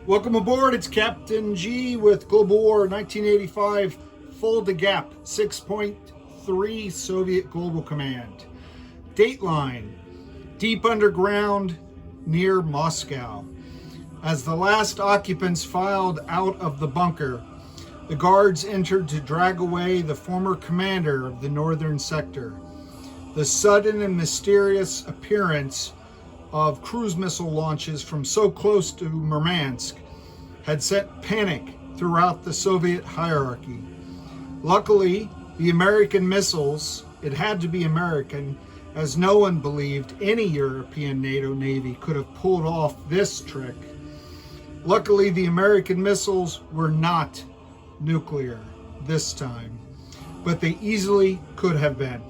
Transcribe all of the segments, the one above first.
Welcome aboard. It's Captain G with Global War 1985 Fulda Gap 6.3 Soviet Global Command. Dateline: deep underground near Moscow. As the last occupants filed out of the bunker, the guards entered to drag away the former commander of the northern sector. The sudden and mysterious appearance of cruise missile launches from so close to Murmansk had set panic throughout the Soviet hierarchy. Luckily, the American missiles, it had to be American, as no one believed any European NATO Navy could have pulled off this trick. Luckily, the American missiles were not nuclear this time, but they easily could have been.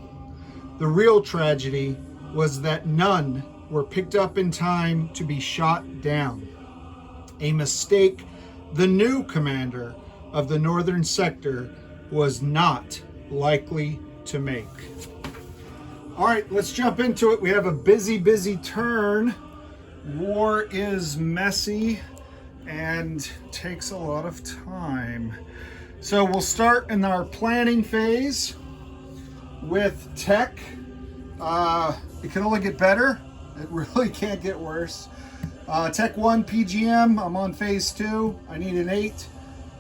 The real tragedy was that none were picked up in time to be shot down. A mistake the new commander of the northern sector was not likely to make. All right, let's jump into it. We have a busy turn. War is messy and takes a lot of time. So we'll start in our planning phase with tech. It can only get better. It really can't get worse. Tech 1 PGM, I'm on phase 2. I need an 8.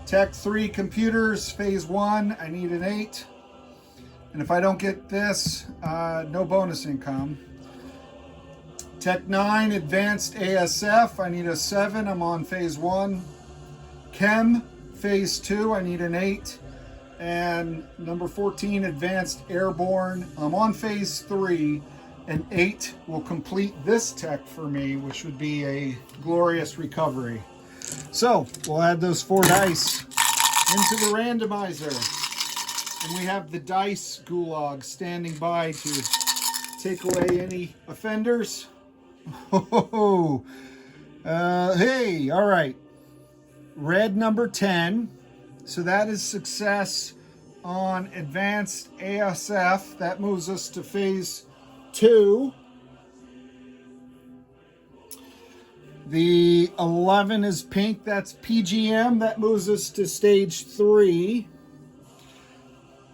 Tech 3 computers, phase 1, I need an 8. And if I don't get this, no bonus income. Tech 9 advanced ASF, I need a 7. I'm on phase 1. Chem, phase 2, I need an 8. And number 14, advanced airborne, I'm on phase 3. An 8 will complete this tech for me, which would be a glorious recovery. So we'll add those 4 dice into the randomizer. And we have the dice gulag standing by to take away any offenders. Oh, hey, all right. Red number 10. So that is success on advanced ASF. That moves us to phase 2. The 11 is pink. That's PGM. That moves us to stage 3.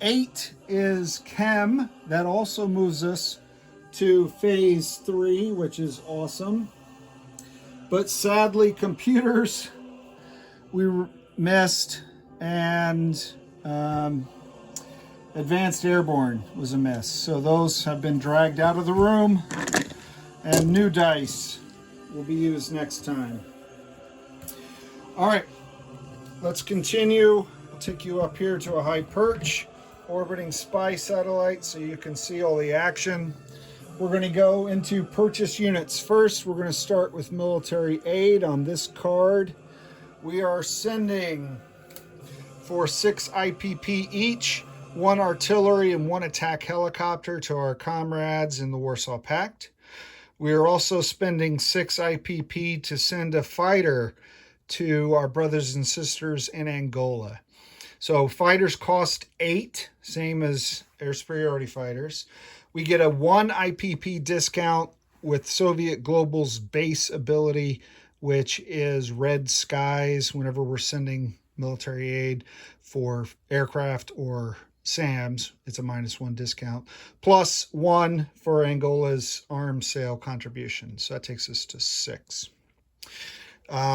8 is chem. That also moves us to phase 3, which is awesome. But sadly, computers, we missed, and advanced airborne was a miss. So those have been dragged out of the room, and new dice will be used next time. All right, let's continue. I'll take you up here to a high perch, orbiting spy satellite, so you can see all the action. We're going to go into purchase units. First, we're going to start with military aid on this card. We are sending for 6 IPP each, 1 artillery and 1 attack helicopter to our comrades in the Warsaw Pact. We are also spending 6 IPP to send a fighter to our brothers and sisters in Angola. So fighters cost 8, same as air superiority fighters. We get a 1 IPP discount with Soviet Global's base ability, which is red skies whenever we're sending military aid for aircraft or SAMs. It's a -1 discount, plus 1 for Angola's arms sale contribution. So that takes us to 6.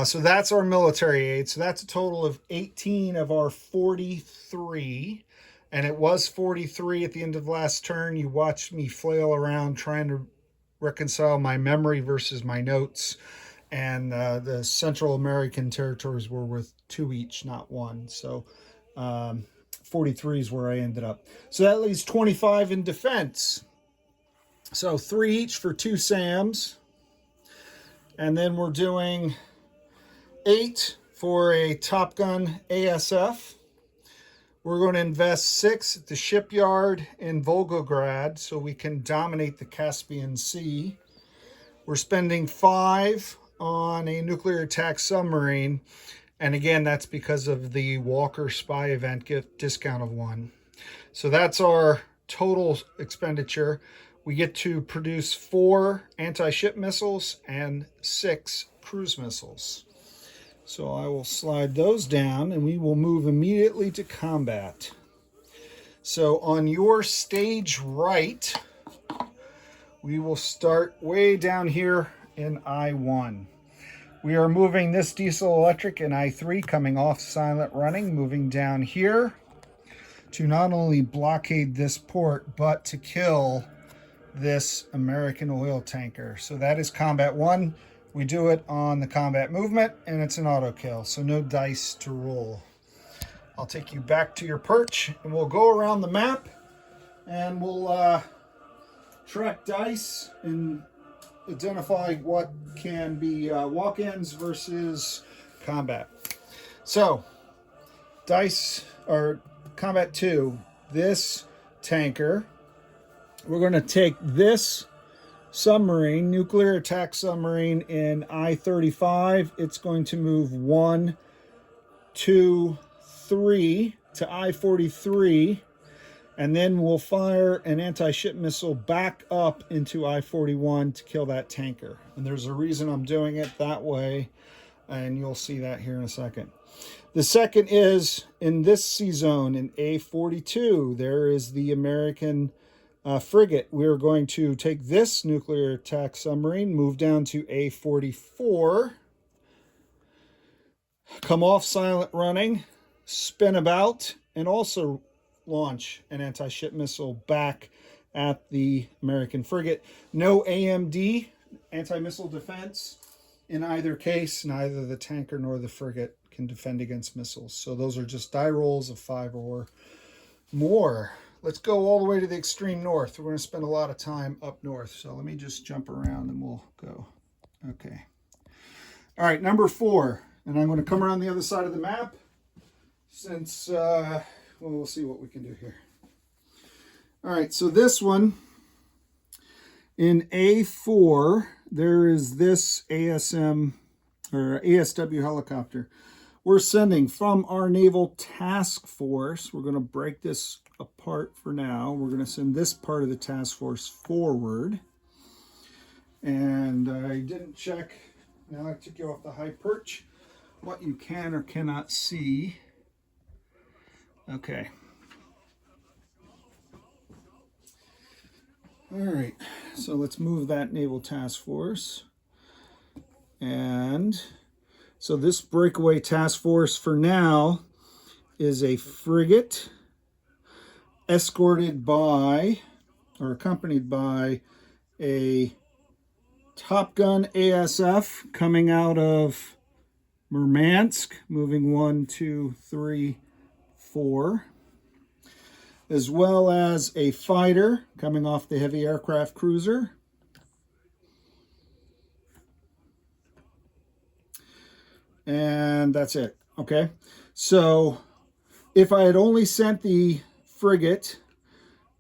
So that's our military aid. So that's a total of 18 of our 43. And it was 43 at the end of last turn. You watched me flail around trying to reconcile my memory versus my notes. And the Central American territories were worth 2 each, not 1. So 43 is where I ended up. So that leaves 25 in defense. So 3 each for 2 SAMs. And then we're doing 8 for a Top Gun ASF. We're going to invest 6 at the shipyard in Volgograd so we can dominate the Caspian Sea. We're spending 5 on a nuclear attack submarine. And again, that's because of the Walker spy event gift discount of 1. So that's our total expenditure. We get to produce 4 anti-ship missiles and 6 cruise missiles. So I will slide those down and we will move immediately to combat. So on your stage right, we will start way down here in I-1. We are moving this diesel electric in I-3 coming off silent running, moving down here to not only blockade this port, but to kill this American oil tanker. So that is combat 1. We do it on the combat movement and it's an auto kill, so no dice to roll. I'll take you back to your perch and we'll go around the map and we'll track dice and identify what can be walk-ins versus combat. So dice or combat 2, this tanker, we're going to take this submarine, nuclear attack submarine in I-35. It's going to move 1, 2, 3 to I-43, and then we'll fire an anti-ship missile back up into I-41 to kill that tanker. And there's a reason I'm doing it that way, and you'll see that here in a second. The second is in this sea zone in A-42, there is the American frigate. We're going to take this nuclear attack submarine, move down to A-44, come off silent running, spin about, and also launch an anti-ship missile back at the American frigate. No AMD, anti-missile defense. In either case, neither the tanker nor the frigate can defend against missiles. So those are just die rolls of 5 or more. Let's go all the way to the extreme north. We're going to spend a lot of time up north. So let me just jump around and we'll go. Okay. All right, number 4. And I'm going to come around the other side of the map since, well, we'll see what we can do here. All right, so this one, in A4, there is this ASM or ASW helicopter. We're sending from our Naval Task Force. We're going to break this apart for now. We're going to send this part of the task force forward. And I didn't check, now I took you off the high perch, what you can or cannot see. Okay. All right, so let's move that Naval Task Force. And so this breakaway task force for now is a frigate escorted by or accompanied by a Top Gun ASF coming out of Murmansk, moving 1, 2, 3, 4, as well as a fighter coming off the heavy aircraft cruiser. And that's it. Okay. So if I had only sent the frigate,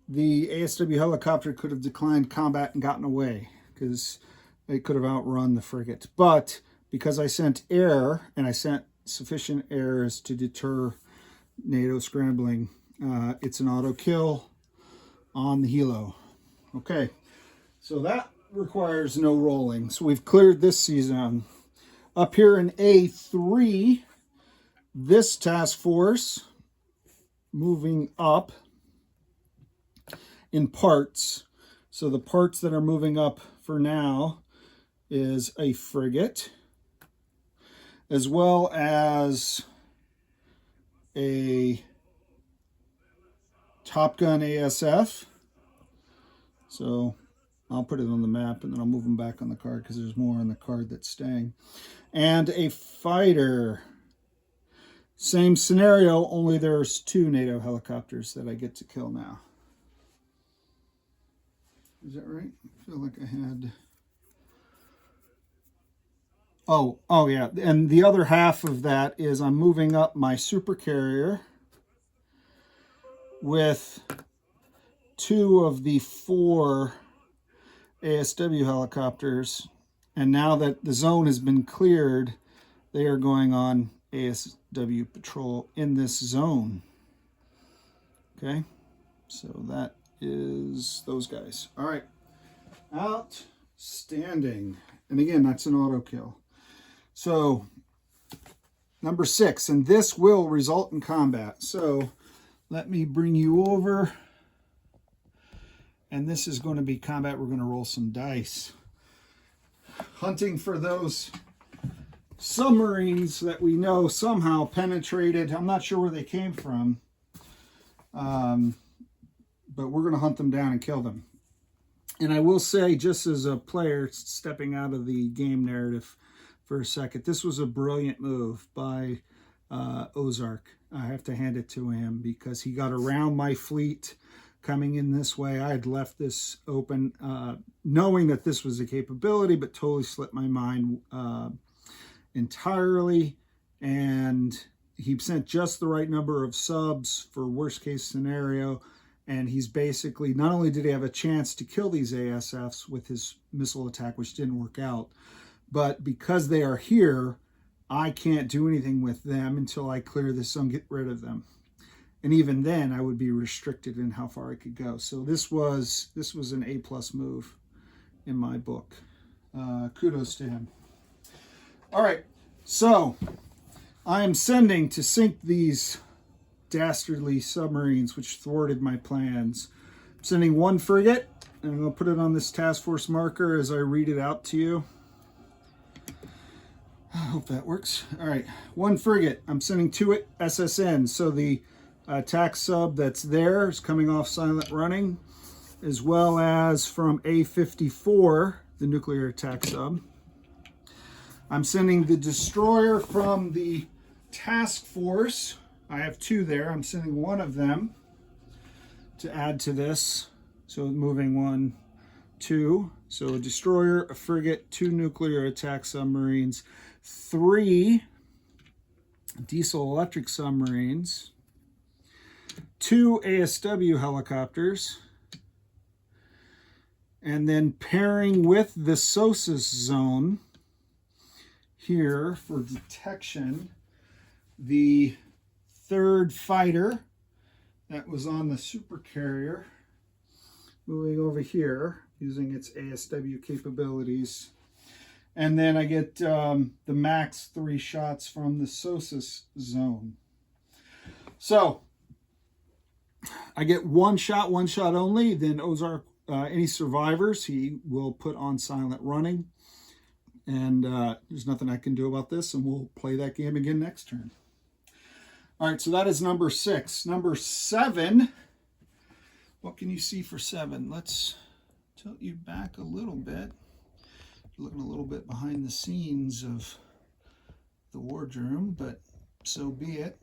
the ASW helicopter could have declined combat and gotten away because they could have outrun the frigate. But because I sent air and I sent sufficient airs to deter NATO scrambling, it's an auto kill on the helo. Okay, so that requires no rolling. So we've cleared this sea zone. Up here in A3, this task force moving up in parts. So the parts that are moving up for now is a frigate, as well as a Top Gun ASF. So I'll put it on the map and then I'll move them back on the card because there's more on the card that's staying. And a fighter. Same scenario, only there's 2 NATO helicopters that I get to kill now. Is that right? I feel like I had... Oh yeah. And the other half of that is I'm moving up my supercarrier with 2 of the 4 ASW helicopters. And now that the zone has been cleared, they are going on ASW patrol in this zone. Okay, so that is those guys. All right, outstanding. And again, that's an auto kill. So Number 6, and this will result in combat. So let me bring you over. And this is going to be combat. We're going to roll some dice. Hunting for those submarines that we know somehow penetrated. I'm not sure where they came from. But we're going to hunt them down and kill them. And I will say, just as a player stepping out of the game narrative for a second, this was a brilliant move by Ozark. I have to hand it to him because he got around my fleet coming in this way. I had left this open, knowing that this was a capability, but totally slipped my mind entirely. And he sent just the right number of subs for worst case scenario. And he's basically, not only did he have a chance to kill these ASFs with his missile attack, which didn't work out, but because they are here, I can't do anything with them until I clear this zone, get rid of them. And even then, I would be restricted in how far I could go. So this was an A+ move in my book. Kudos to him. All right, so I am sending to sink these dastardly submarines which thwarted my plans. I'm sending 1 frigate, and I'm going to put it on this task force marker as I read it out to you. I hope that works. All right, 1 frigate. I'm sending 2 SSNs. So the attack sub that's there is coming off silent running, as well as from A54, the nuclear attack sub. I'm sending the destroyer from the task force. I have 2 there. I'm sending 1 of them to add to this. So moving 1, 2. So a destroyer, a frigate, 2 nuclear attack submarines, 3 diesel electric submarines, 2 ASW helicopters, and then pairing with the SOSUS zone here for detection, the 3rd fighter that was on the supercarrier, moving over here using its ASW capabilities. And then I get the max 3 shots from the SOSUS zone. So I get 1 shot only. Then Ozark, any survivors, he will put on silent running. And there's nothing I can do about this, and we'll play that game again next turn. All right, so that is number 6. Number 7, what can you see for 7? Let's tilt you back a little bit. You're looking a little bit behind the scenes of the wardroom, but so be it.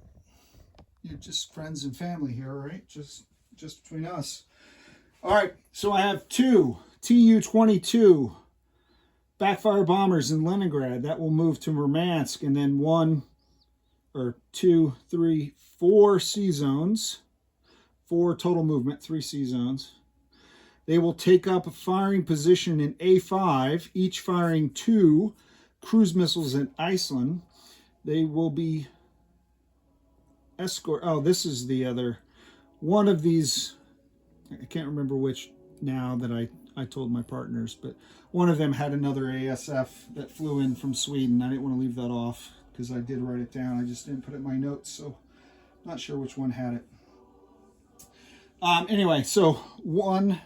You're just friends and family here, right? Just between us. All right, so I have 2 Tu-22 backfire bombers in Leningrad. That will move to Murmansk, and then 1 or 2, 3, 4 sea zones. 4 total movement, 3 sea zones. They will take up a firing position in A5, each firing 2 cruise missiles in Iceland. They will be escort. Oh, this is the other one of these. I can't remember which now that I told my partners, but one of them had another ASF that flew in from Sweden. I didn't want to leave that off because I did write it down. I just didn't put it in my notes, so not sure which one had it. Anyway, so 1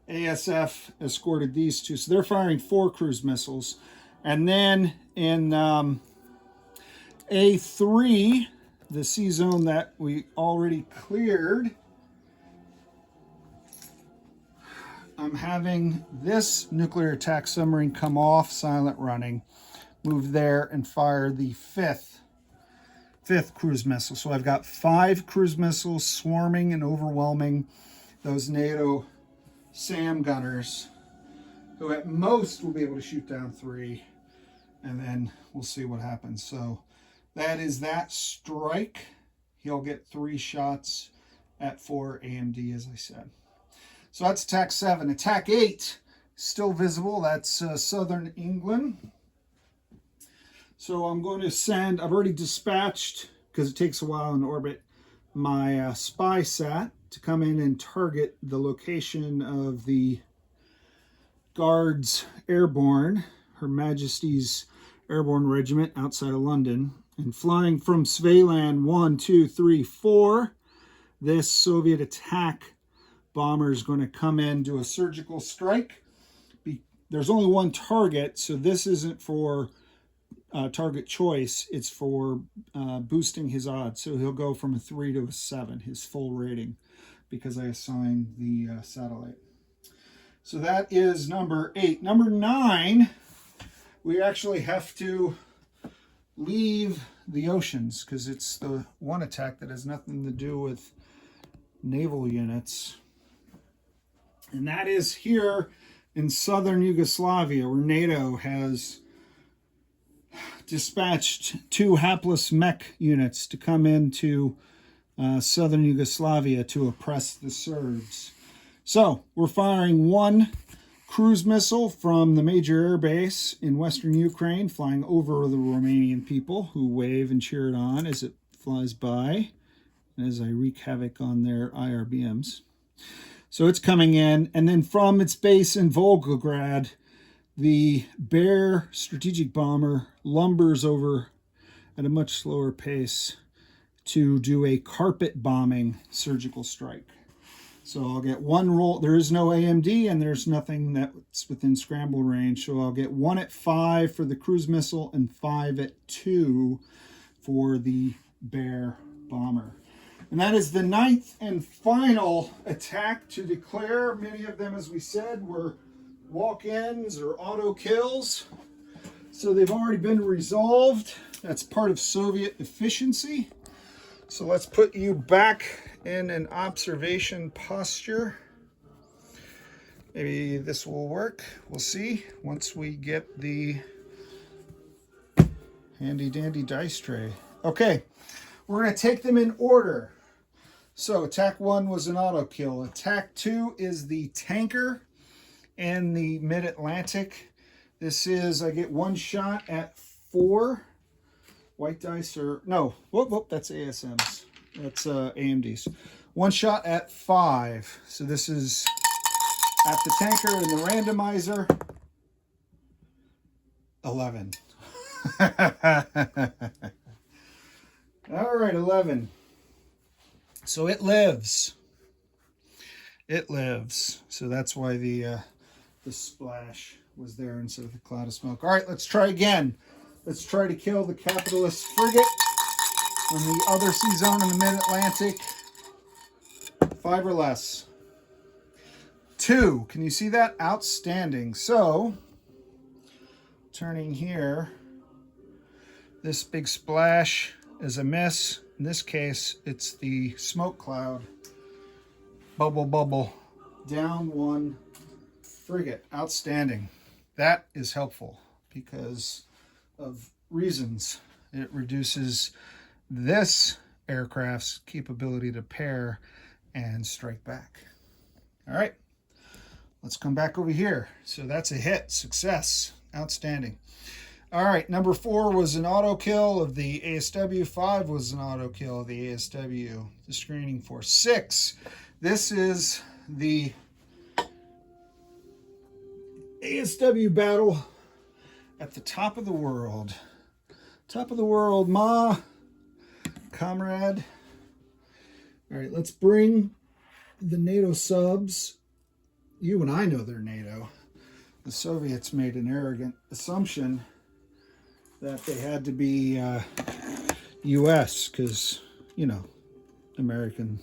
ASF escorted these 2. So they're firing 4 cruise missiles. And then in A3, the sea zone that we already cleared, I'm having this nuclear attack submarine come off silent running, move there, and fire the fifth cruise missile. So I've got 5 cruise missiles swarming and overwhelming those NATO SAM gunners, who at most will be able to shoot down 3, and then we'll see what happens. So that is that strike. He'll get 3 shots at 4 AMD, as I said. So that's attack 7. Attack 8, still visible. That's southern England. So I'm going to send, I've already dispatched, because it takes a while in orbit, my spy sat to come in and target the location of the Guards Airborne, Her Majesty's Airborne Regiment outside of London. And flying from Svealand 1, 2, 3, 4, this Soviet attack bomber is going to come in, do a surgical strike. There's only one target, so this isn't for target choice. It's for boosting his odds. So he'll go from a 3 to a 7, his full rating, because I assigned the satellite. So that is number 8. Number 9, we actually have to leave the oceans because it's the one attack that has nothing to do with naval units. And that is here in southern Yugoslavia, where NATO has dispatched 2 hapless mech units to come into southern Yugoslavia to oppress the Serbs. So we're firing 1 cruise missile from the major air base in western Ukraine, flying over the Romanian people who wave and cheer it on as it flies by, and as I wreak havoc on their IRBMs. So it's coming in, and then from its base in Volgograd, the Bear strategic bomber lumbers over at a much slower pace to do a carpet bombing surgical strike. So I'll get 1 roll. There is no AMD and there's nothing that's within scramble range. So I'll get 1 at 5 for the cruise missile and 5 at 2 for the Bear bomber. And that is the 9th and final attack to declare. Many of them, as we said, were walk-ins or auto kills. So they've already been resolved. That's part of Soviet efficiency. So let's put you back in an observation posture. Maybe this will work. We'll see once we get the handy dandy dice tray. Okay, we're going to take them in order. So attack 1 was an auto kill. Attack 2 is the tanker and the mid-Atlantic. This is, I get 1 shot at 4. White dice are, no, whoop, that's ASMs. That's AMDs. 1 shot at 5. So this is at the tanker and the randomizer. 11. All right, 11. So it lives. It lives. So that's why the splash was there instead of the cloud of smoke. All right, let's try again. Let's try to kill the capitalist frigate on the other sea zone in the mid-Atlantic. 5 or less. 2. Can you see that? Outstanding. So, turning here, this big splash is a miss. In this case, it's the smoke cloud. Bubble, bubble. Down 1 frigate. Outstanding. That is helpful because of reasons. It reduces this aircraft's capability to pair and strike back. All right, let's come back over here. So that's a hit. Success. Outstanding. All right, number 4 was an auto kill of the ASW. 5 was an auto kill of the ASW. The screening for 6. This is the ASW battle at the top of the world. Top of the world, ma, comrade. All right, let's bring the NATO subs. You and I know they're NATO. The Soviets made an arrogant assumption that they had to be U.S. because, you know, American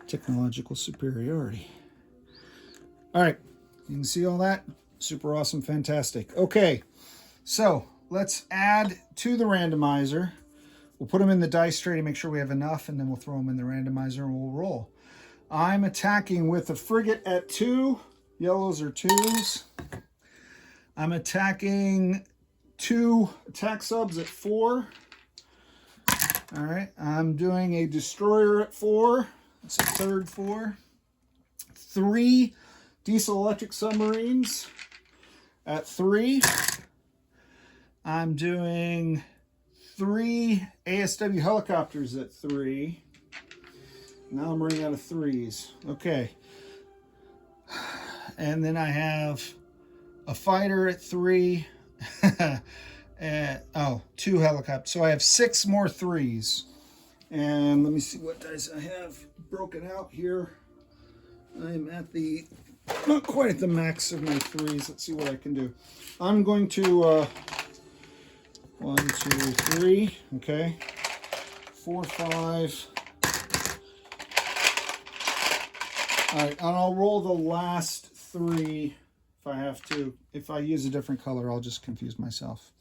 technological superiority. All right, you can see all that? Super awesome, fantastic. Okay, so let's add to the randomizer. We'll put them in the dice tray to make sure we have enough, and then we'll throw them in the randomizer and we'll roll. I'm attacking with a frigate at 2. Yellows are 2s. I'm attacking 2 attack subs at 4. All right, I'm doing a destroyer at 4. That's a 3rd 4. 3 diesel electric submarines at 3. I'm doing 3 ASW helicopters at 3. Now I'm running out of 3s. Okay. And then I have a fighter at 3 Oh, 2 helicopters. So I have 6 more 3s. And let me see what dice I have broken out here. I'm at the, not quite at the max of my 3s. Let's see what I can do. I'm going to, 1, 2, 3, okay. 4, 5. All right, and I'll roll the last 3 if I have to. If I use a different color, I'll just confuse myself.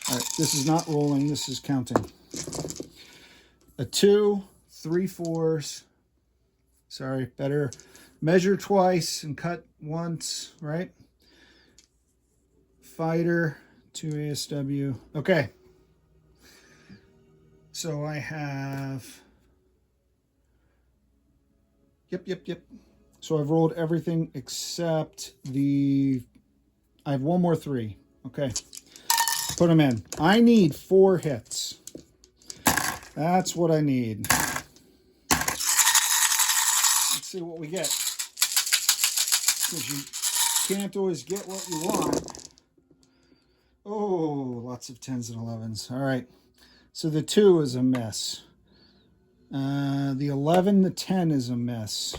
All right, this is not rolling, this is counting. A 2, 3 4s. Sorry, better measure twice and cut once, right? Fighter, 2 ASW. Okay. So I have, yep. So I've rolled everything except I have 1 more 3. Okay. Put them in. I need 4 hits. That's what I need. Let's see what we get. Because you can't always get what you want. Oh, lots of 10s and 11s. All right. So the 2 is a miss. The 11, the 10 is a miss.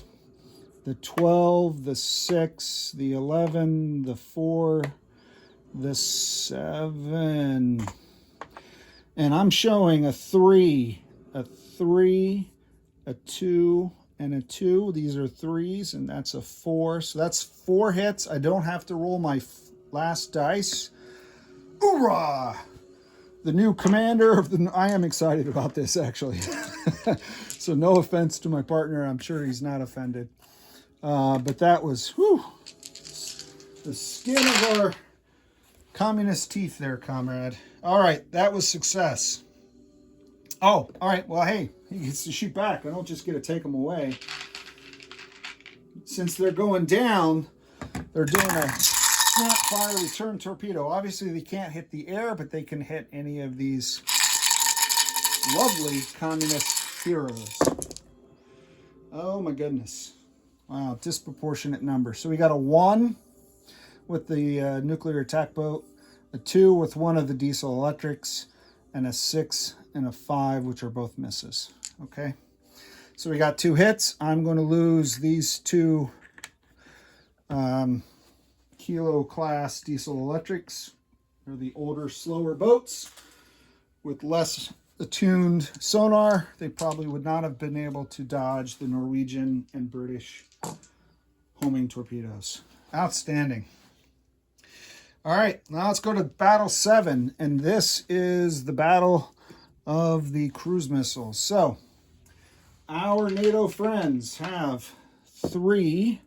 The 12, the 6, the 11, the 4, the 7. And I'm showing a 3, a 3, a 2, and a 2. These are 3s, and that's a 4. So that's 4 hits. I don't have to roll my last dice. Hoorah! The new commander of the... I am excited about this, actually. So no offense to my partner. I'm sure he's not offended. But that was, whew, the skin of our communist teeth there, comrade. All right, that was success. Oh, all right. Well, hey, he gets to shoot back. I don't just get to take them away. Since they're going down, they're doing a snap fire return torpedo. Obviously, they can't hit the air, but they can hit any of these lovely communist heroes. Oh, my goodness. Wow, disproportionate number. So we got a 1 with the nuclear attack boat, a 2 with one of the diesel electrics, and a 6 and a 5, which are both misses. Okay, so we got 2 hits. I'm going to lose these 2 Kilo class diesel electrics. They're the older, slower boats with less attuned sonar. They probably would not have been able to dodge the Norwegian and British homing torpedoes. Outstanding. All right, now let's go to Battle 7, and this is the Battle of the Cruise Missiles. So, our NATO friends have 3,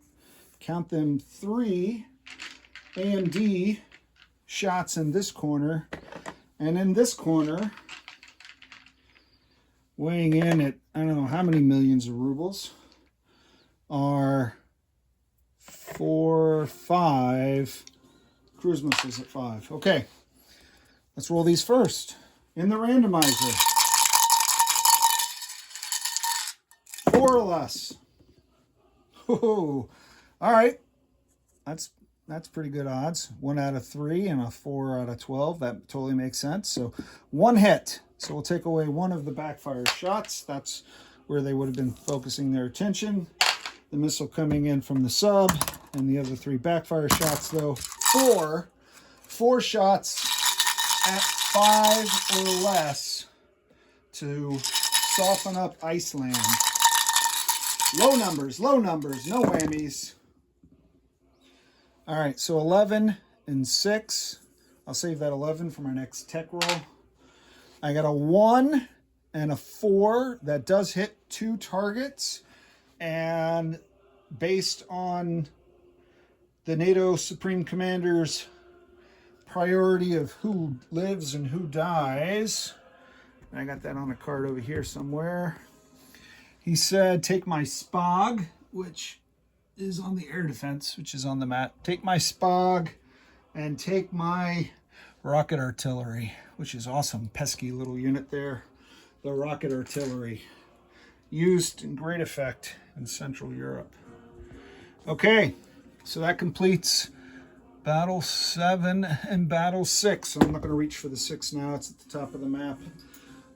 count them, 3 AMD shots in this corner, and in this corner, weighing in at, I don't know how many millions of rubles, are 4, 5 cruise missiles at 5. Okay, let's roll these first in the randomizer. 4 or less. Oh, all right. That's pretty good odds. 1 out of 3 and a 4 out of 12. That totally makes sense. So 1 hit. So we'll take away 1 of the backfire shots. That's where they would have been focusing their attention. The missile coming in from the sub, and the other 3 backfire shots, though. 4 shots at 5 or less to soften up Iceland. Low numbers, no whammies. All right, so 11 and 6. I'll save that 11 for my next tech roll. I got a 1 and a 4. That does hit 2 targets. And based on the NATO Supreme Commander's priority of who lives and who dies, I got that on a card over here somewhere. He said, take my SPOG, which is on the air defense, which is on the mat. Take my SPOG and take my rocket artillery, which is awesome. Pesky little unit there. The rocket artillery, used in great effect in Central Europe. Okay, so that completes Battle 7 and Battle 6. So I'm not going to reach for the 6 now. It's at the top of the map.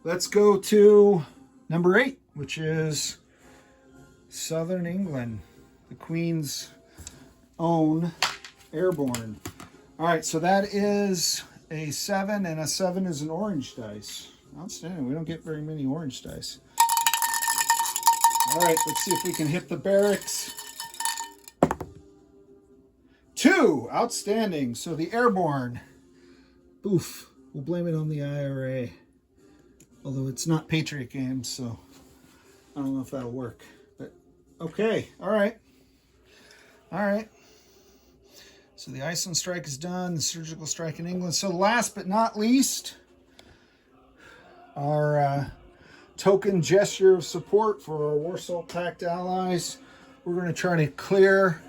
Let's go to number 8, which is Southern England, the Queen's own Airborne. All right, so that is a 7, and a 7 is an orange dice. Outstanding. We don't get very many orange dice. All right, let's see if we can hit the barracks. 2, outstanding. So the Airborne, oof, we'll blame it on the IRA. Although it's not Patriot Games, so I don't know if that'll work. But okay, all right. All right. So the Iceland strike is done, the surgical strike in England. So last but not least, our token gesture of support for our Warsaw Pact allies. We're going to try to clear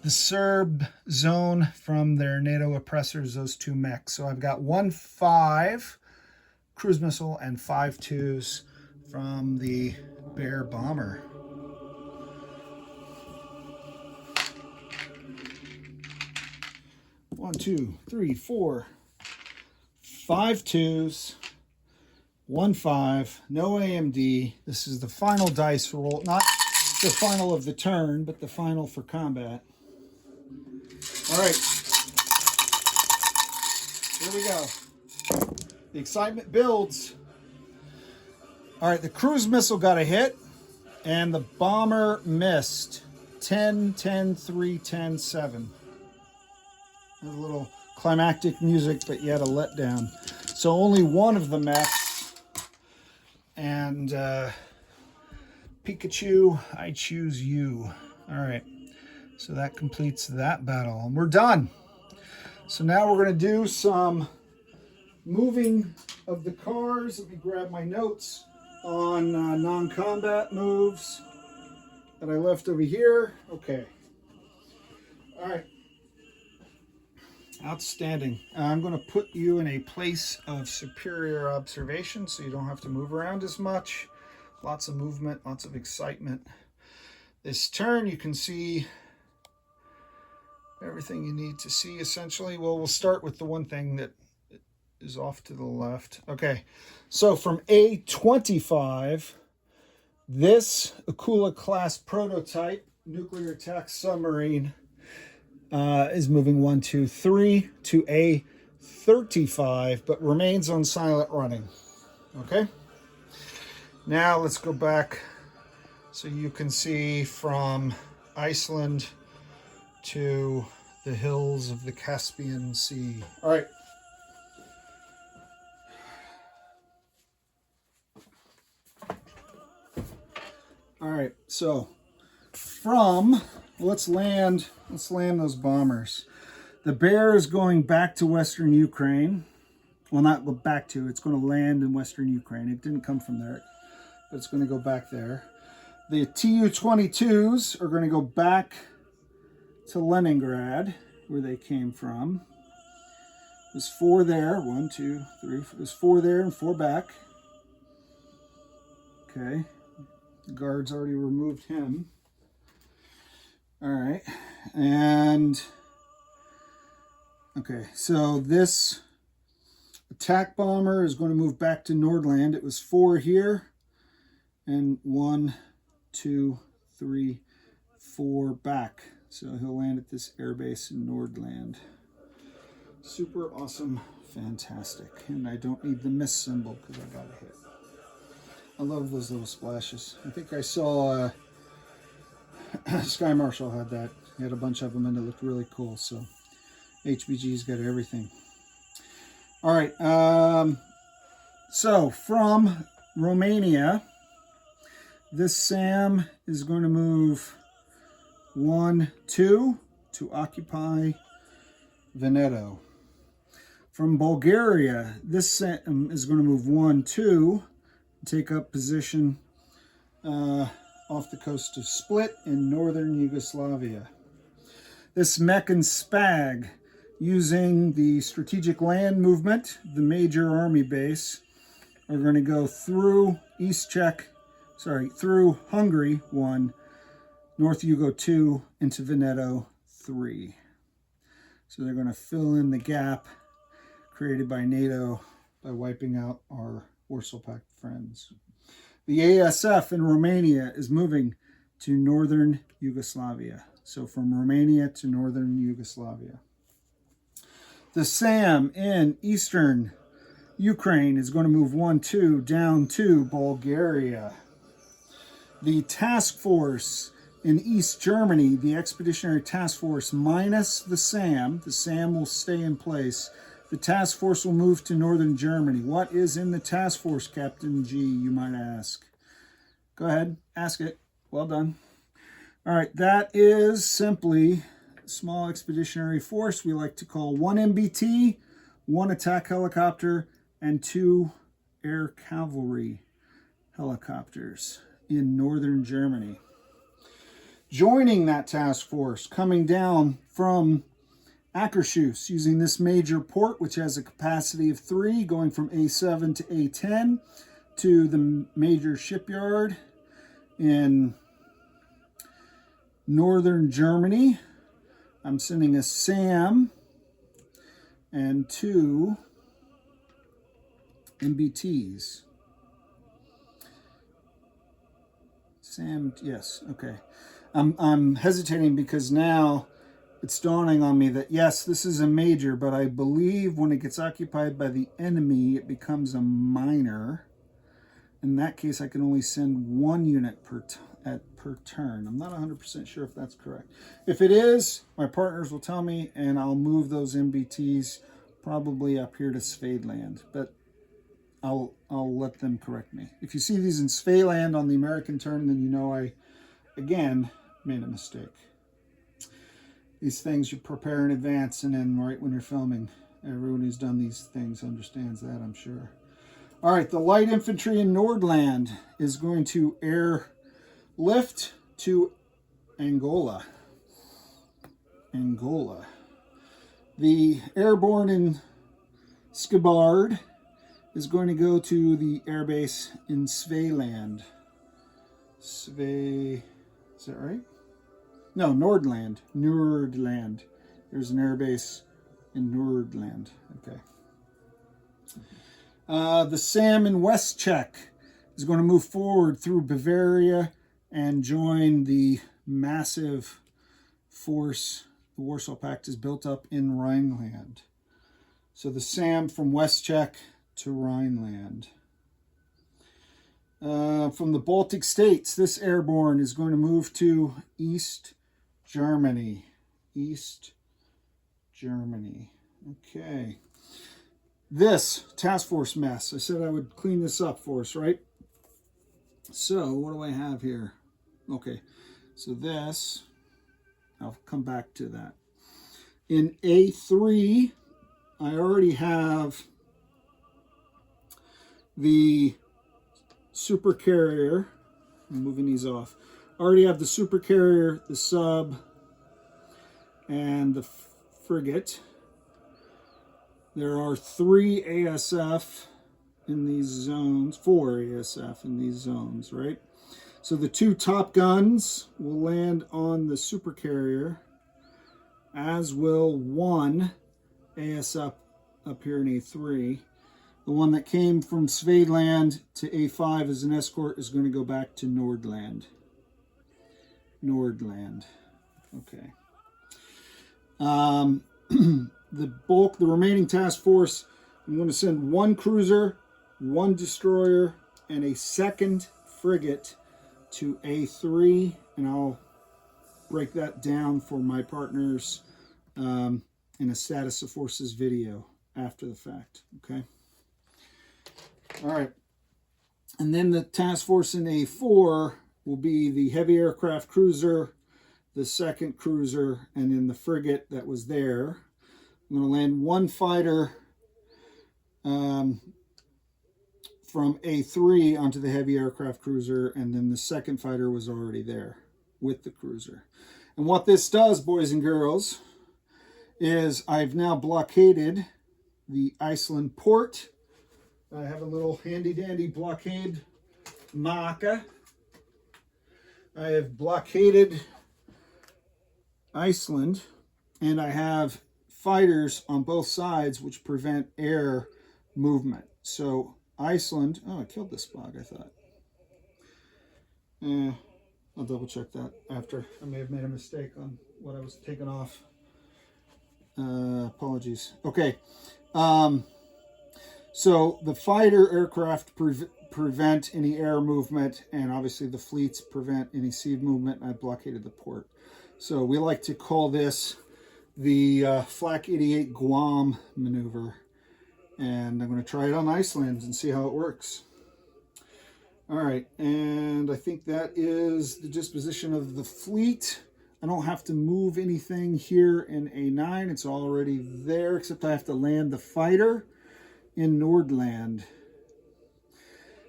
the Serb zone from their NATO oppressors, those 2 mechs. So I've got 1 5 cruise missile and 5 2s from the Bear bomber. One, 2, 3, 4, 5 2s, 1 5, no AMD. This is the final dice roll, not the final of the turn, but the final for combat. All right, here we go. The excitement builds. All right, the cruise missile got a hit, and the bomber missed. 10, 10, 3, 10, 7. A little climactic music, but yet a letdown. So only one of the mechs. And Pikachu, I choose you. All right. So that completes that battle. And we're done. So now we're going to do some moving of the cars. Let me grab my notes on non-combat moves that I left over here. Okay. All right. Outstanding. I'm going to put you in a place of superior observation so you don't have to move around as much. Lots of movement, lots of excitement. This turn you can see everything you need to see essentially. Well, we'll start with the one thing that is off to the left. Okay, so from A25, this Akula class prototype nuclear attack submarine is moving 1, 2, 3 to A35, but remains on silent running. Okay. Now let's go back so you can see from Iceland to the hills of the Caspian Sea. All right. All right. So from let's land those bombers. The Bear is going back to Western Ukraine. Well, not go back to, it's going to land in Western Ukraine. It didn't come from there, but it's going to go back there. The Tu-22s are going to go back to Leningrad, where they came from. There's 4 there. 1, 2, 3. There's 4 there and 4 back. Okay. The guards already removed him. All right. And okay, so this attack bomber is going to move back to Nordland. It was 4 here and 1, 2, 3, 4 back. So he'll land at this airbase in Nordland. Super awesome, fantastic. And I don't need the miss symbol because I got a hit. I love those little splashes. I think I saw Sky Marshal had that. He had a bunch of them and it looked really cool. So HBG's got everything. All right. So from Romania, this SAM is going to move 1, 2 to occupy Veneto. From Bulgaria, this SAM is going to move 1, 2, take up position off the coast of Split in northern Yugoslavia. This Mech and Spag, using the strategic land movement, the major army base, are going to go through through Hungary 1, North Yugo 2, into Veneto 3. So they're going to fill in the gap created by NATO by wiping out our Warsaw Pact friends. The ASF in Romania is moving to northern Yugoslavia. So from Romania to northern Yugoslavia. The SAM in eastern Ukraine is going to move 1-2 down to Bulgaria. The task force in East Germany, the Expeditionary Task Force minus the SAM will stay in place. The task force will move to northern Germany. What is in the task force, Captain G, you might ask? Go ahead, ask it. Well done. All right, that is simply a small expeditionary force we like to call 1 MBT, 1 attack helicopter, and 2 air cavalry helicopters in northern Germany. Joining that task force, coming down from Akershus, using this major port, which has a capacity of 3, going from A7 to A10 to the major shipyard in northern Germany. I'm sending a SAM and 2 MBTs. SAM, yes, okay. I'm hesitating because now it's dawning on me that, yes, this is a major, but I believe when it gets occupied by the enemy, it becomes a minor. In that case, I can only send 1 unit per turn. I'm not 100% sure if that's correct. If it is, my partners will tell me, and I'll move those MBTs probably up here to Svadeland. But I'll let them correct me. If you see these in Svadeland on the American turn, then you know I, again, made a mistake. These things you prepare in advance, and then right when you're filming, everyone who's done these things understands that, I'm sure. All right, the light infantry in Nordland is going to airlift to Angola. The airborne in Skibard is going to go to the airbase in Svealand. Is that right? No, Nordland. There's an airbase in Nordland. Okay. The SAM in West Czech is going to move forward through Bavaria and join the massive force the Warsaw Pact has built up in Rhineland. So the SAM from West Czech to Rhineland. From the Baltic states, this airborne is going to move to East Germany. Okay. This task force mess, I said I would clean this up for us, right? So what do I have here? Okay, so this, I'll come back to that. In A3, I already have the supercarrier. I'm moving these off. I already have the supercarrier, the sub, and the frigate. There are 3 ASF in these zones, 4 ASF in these zones, right? So the 2 top guns will land on the supercarrier, as will 1 ASF up here in A3. The one that came from Svadeland to A5 as an escort is going to go back to Nordland. Okay. The remaining task force, I'm going to send 1 cruiser, 1 destroyer, and a 2nd frigate to A3, and I'll break that down for my partners in a status of forces video after the fact. Okay. All right. And then the task force in A4 will be the heavy aircraft cruiser, the 2nd cruiser, and then the frigate that was there. I'm going to land 1 fighter from A3 onto the heavy aircraft cruiser, and then the 2nd fighter was already there with the cruiser. And what this does, boys and girls, is I've now blockaded the Iceland port. I have a little handy-dandy blockade marker. I have blockaded Iceland, and I have fighters on both sides, which prevent air movement. So Iceland, oh, I killed this bug, I thought. I'll double check that after. I may have made a mistake on what I was taking off. Apologies. Okay. So the fighter aircraft prevent any air movement, and obviously the fleets prevent any sea movement, and I blockaded the port. So we like to call this the Flak 88 Guam maneuver. And I'm going to try it on Iceland and see how it works. All right, and I think that is the disposition of the fleet. I don't have to move anything here in A9. It's already there, except I have to land the fighter in Nordland.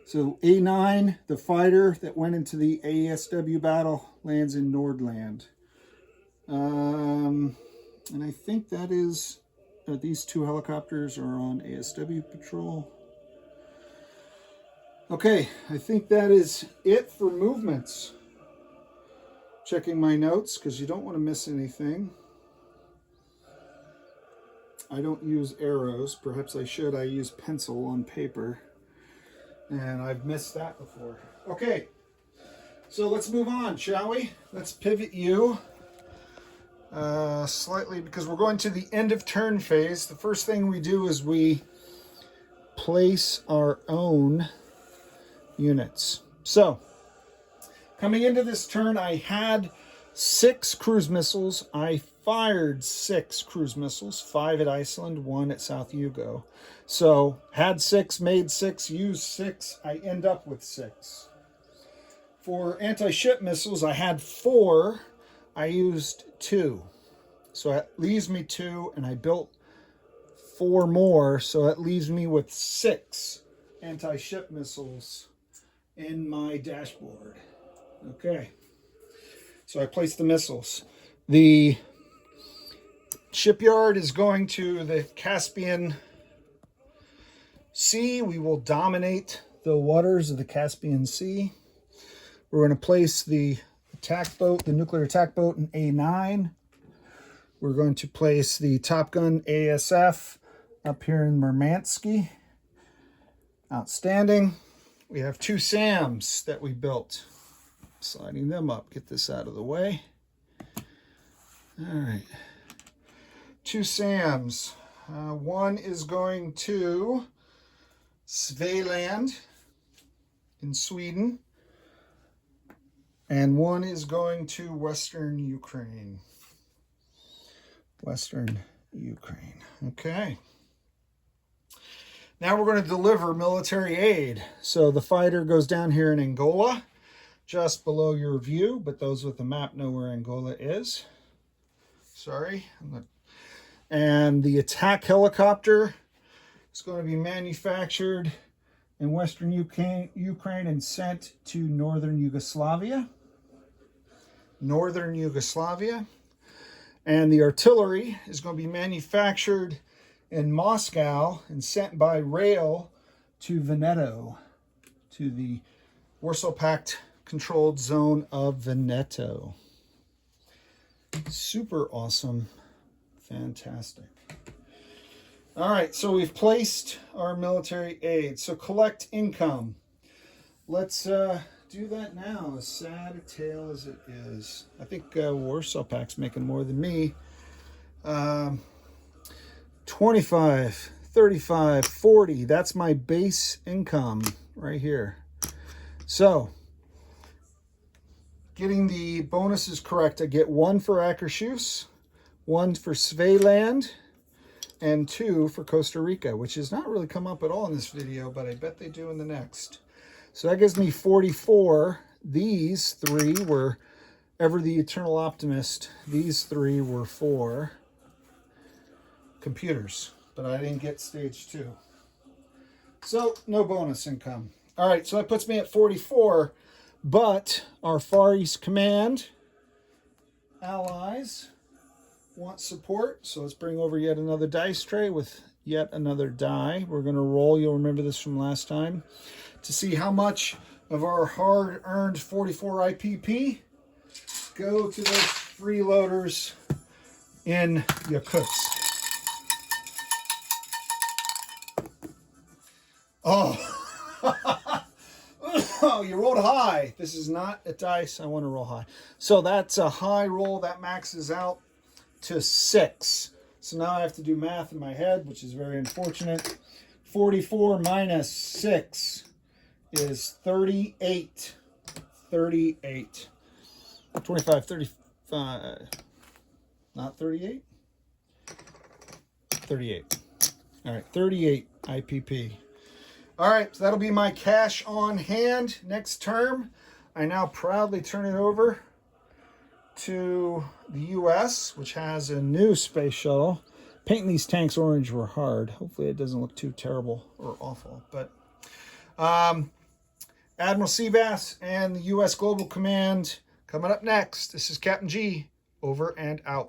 So A9, the fighter that went into the ASW battle, lands in Nordland. And I think that is, these two helicopters are on ASW patrol. Okay, I think that is it for movements. Checking my notes because you don't want to miss anything. I don't use arrows. Perhaps I should. I use pencil on paper. And I've missed that before. Okay, so let's move on, shall we? Let's pivot you slightly because we're going to the end of turn phase. The first thing we do is we place our own units. So coming into this turn, I had 6 cruise missiles. I fired 6 cruise missiles, 5 at Iceland, 1 at South Hugo. So had 6, made 6, used 6. I end up with 6. For anti-ship missiles, I had 4. I used 2. So that leaves me 2, and I built 4 more. So that leaves me with 6 anti-ship missiles in my dashboard. Okay, so I placed the missiles. The shipyard is going to the Caspian Sea. We will dominate the waters of the Caspian Sea. We're going to place the attack boat, the nuclear attack boat, in A9. We're going to place the Top Gun ASF up here in Murmansky. Outstanding. We have 2 SAMs that we built. Sliding them up. Get this out of the way. All right. 2 SAMs. One is going to Svealand in Sweden. And one is going to Western Ukraine. Western Ukraine. Okay. Now we're going to deliver military aid. So the fighter goes down here in Angola, just below your view, but those with the map know where Angola is. Sorry. And the attack helicopter is going to be manufactured in Western Ukraine and sent to Northern Yugoslavia. Northern Yugoslavia. And the artillery is going to be manufactured in Moscow and sent by rail to Veneto, to the Warsaw Pact controlled zone of Veneto. Super awesome. Fantastic. All right, so we've placed our military aid. So collect income. Let's do that now, as sad a tale as it is. I think Warsaw Pact's making more than me. 25, 35, 40. That's my base income right here. So, getting the bonuses correct, I get 1 for Akershus, 1 for Svealand, and 2 for Costa Rica, which has not really come up at all in this video, but I bet they do in the next. So that gives me 44. These 3 were Ever the Eternal Optimist. These 3 were for computers, but I didn't get stage 2. So no bonus income. All right, so that puts me at 44, but our Far East Command allies want support. So let's bring over yet another dice tray with yet another die. We're going to roll, you'll remember this from last time, to see how much of our hard-earned 44 IPP go to those freeloaders in Yakutsk. Oh. Oh, you rolled high. This is not a dice. I want to roll high. So that's a high roll. That maxes out to 6. So now I have to do math in my head, which is very unfortunate. 44 minus 6 is 38. 38. 25, 35. Not 38? 38. All right, 38 IPP. All right, so that'll be my cash on hand next term. I now proudly turn it over to the U.S., which has a new space shuttle. Painting these tanks orange were hard. Hopefully it doesn't look too terrible or awful. But Admiral Seabass and the U.S. Global Command coming up next. This is Captain G, over and out.